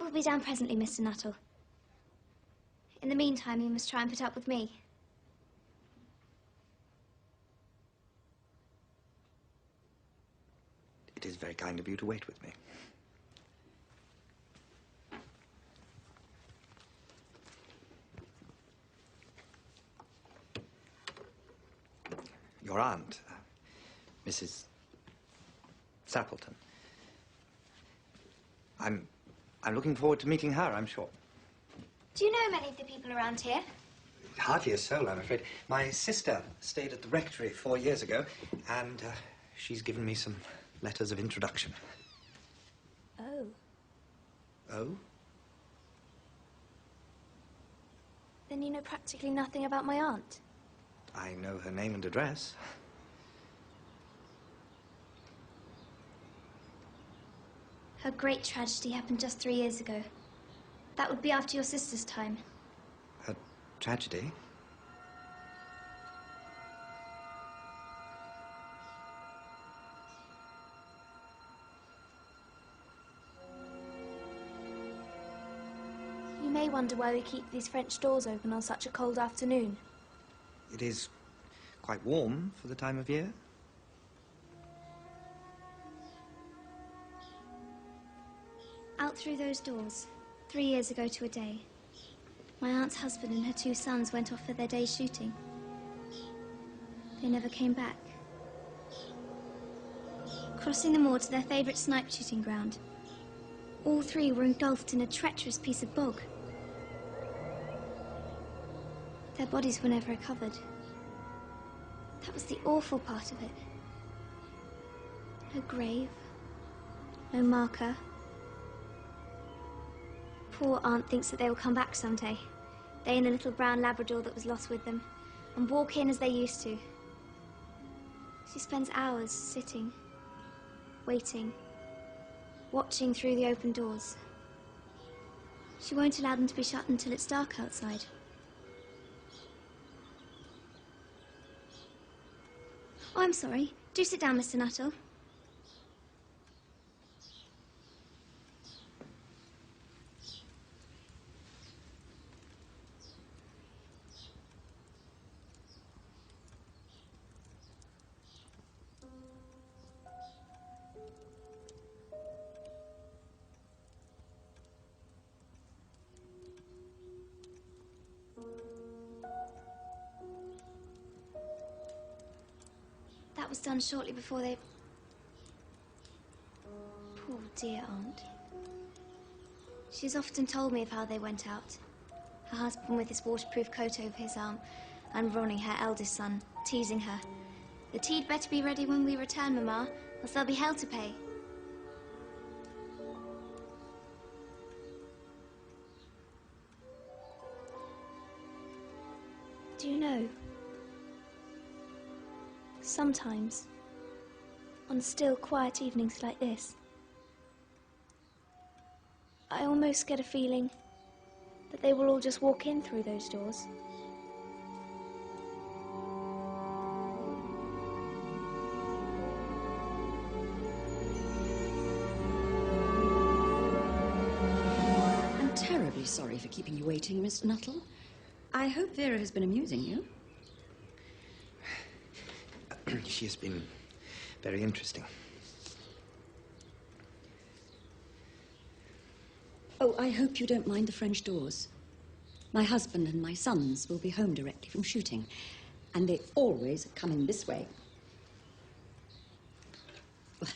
Aunt will be down presently, Mr. Nuttall. In the meantime, you must try and put up with me. It is very kind of you to wait with me. Your aunt, Mrs. Sappleton. I'm looking forward to meeting her, I'm sure. Do you know many of the people around here? Hardly a soul, I'm afraid. My sister stayed at the rectory 4 years ago, and she's given me some letters of introduction. Oh. Oh? Then you know practically nothing about my aunt? I know her name and address. Her great tragedy happened just 3 years ago. That would be after your sister's time. Her tragedy? You may wonder why we keep these French doors open on such a cold afternoon. It is quite warm for the time of year. Out through those doors, 3 years ago to a day, my aunt's husband and her 2 sons went off for their day's shooting. They never came back. Crossing the moor to their favourite snipe shooting ground, all 3 were engulfed in a treacherous piece of bog. Their bodies were never recovered. That was the awful part of it. No grave, no marker. Poor aunt thinks that they will come back someday. They and the little brown Labrador that was lost with them, and walk in as they used to. She spends hours sitting, waiting, watching through the open doors. She won't allow them to be shut until it's dark outside. Oh, I'm sorry. Do sit down, Mr. Nuttall. That was done shortly before they... Poor dear aunt. She has often told me of how they went out. Her husband with his waterproof coat over his arm, and Ronnie, her eldest son, teasing her. The tea'd better be ready when we return, Mamma, else there'll be hell to pay. Do you know? Sometimes, on still, quiet evenings like this, I almost get a feeling that they will all just walk in through those doors. I'm terribly sorry for keeping you waiting, Mr. Nuttall. I hope Vera has been amusing you. She has been very interesting. Oh, I hope you don't mind the French doors. My husband and my sons will be home directly from shooting, and they always come in this way. Well,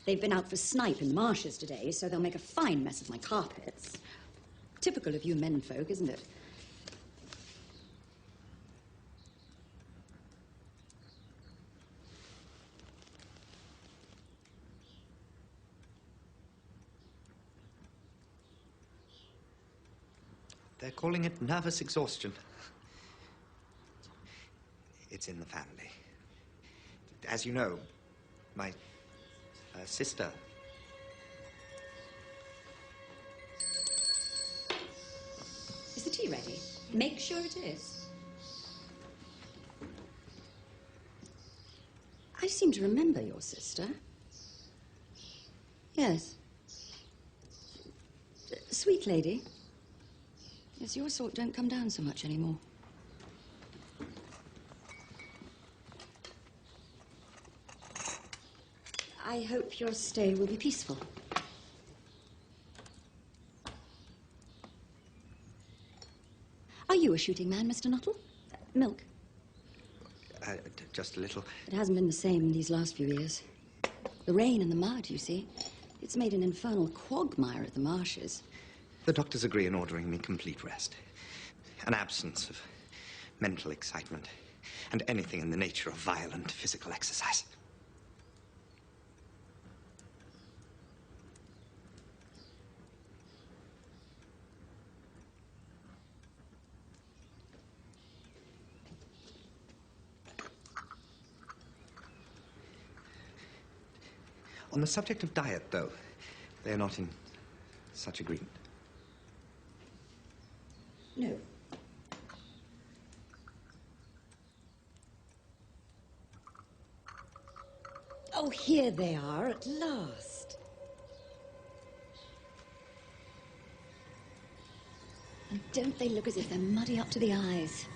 they've been out for snipe in the marshes today, so they'll make a fine mess of my carpets. Typical of you menfolk, isn't it? They're calling it nervous exhaustion. It's in the family. As you know, my sister... Is the tea ready? Make sure it is. I seem to remember your sister. Yes. Sweet lady. Yes, your sort don't come down so much anymore. I hope your stay will be peaceful. Are you a shooting man, Mr. Nuttall? Milk. Just a little. It hasn't been the same in these last few years. The rain and the mud, you see. It's made an infernal quagmire at the marshes. The doctors agree in ordering me complete rest. An absence of mental excitement and anything in the nature of violent physical exercise. On the subject of diet, though, they are not in such agreement. No. Oh, here they are at last. And don't they look as if they're muddy up to the eyes?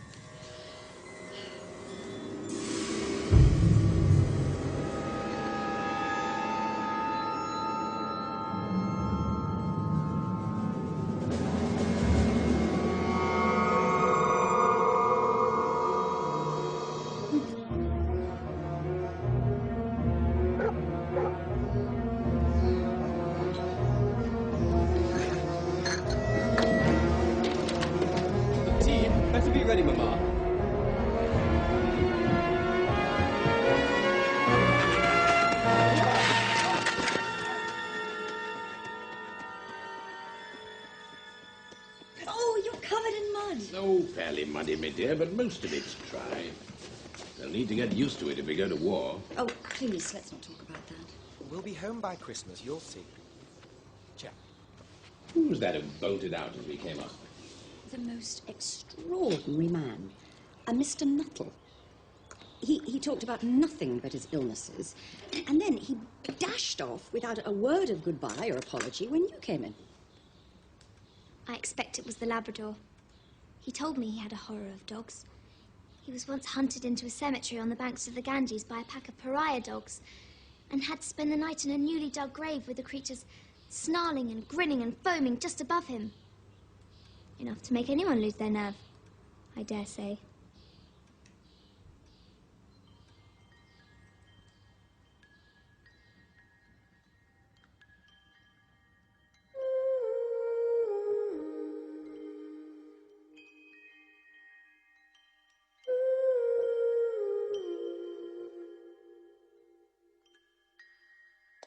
Tea. Better be ready, Mama. Oh, you're covered in mud. Oh, fairly muddy, my dear, but most of it's dry. They'll need to get used to it if we go to war. Oh, please, let's not talk about that. We'll be home by Christmas, you'll see. Check. Who was that who bolted out as we came up? The most extraordinary man, a Mr. Nuttall. He talked about nothing but his illnesses, and then he dashed off without a word of goodbye or apology when you came in. I expect it was the Labrador. He told me he had a horror of dogs. He was once hunted into a cemetery on the banks of the Ganges by a pack of pariah dogs and had to spend the night in a newly dug grave with the creatures snarling and grinning and foaming just above him. Enough to make anyone lose their nerve, I dare say.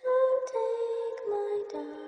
Don't take my darling.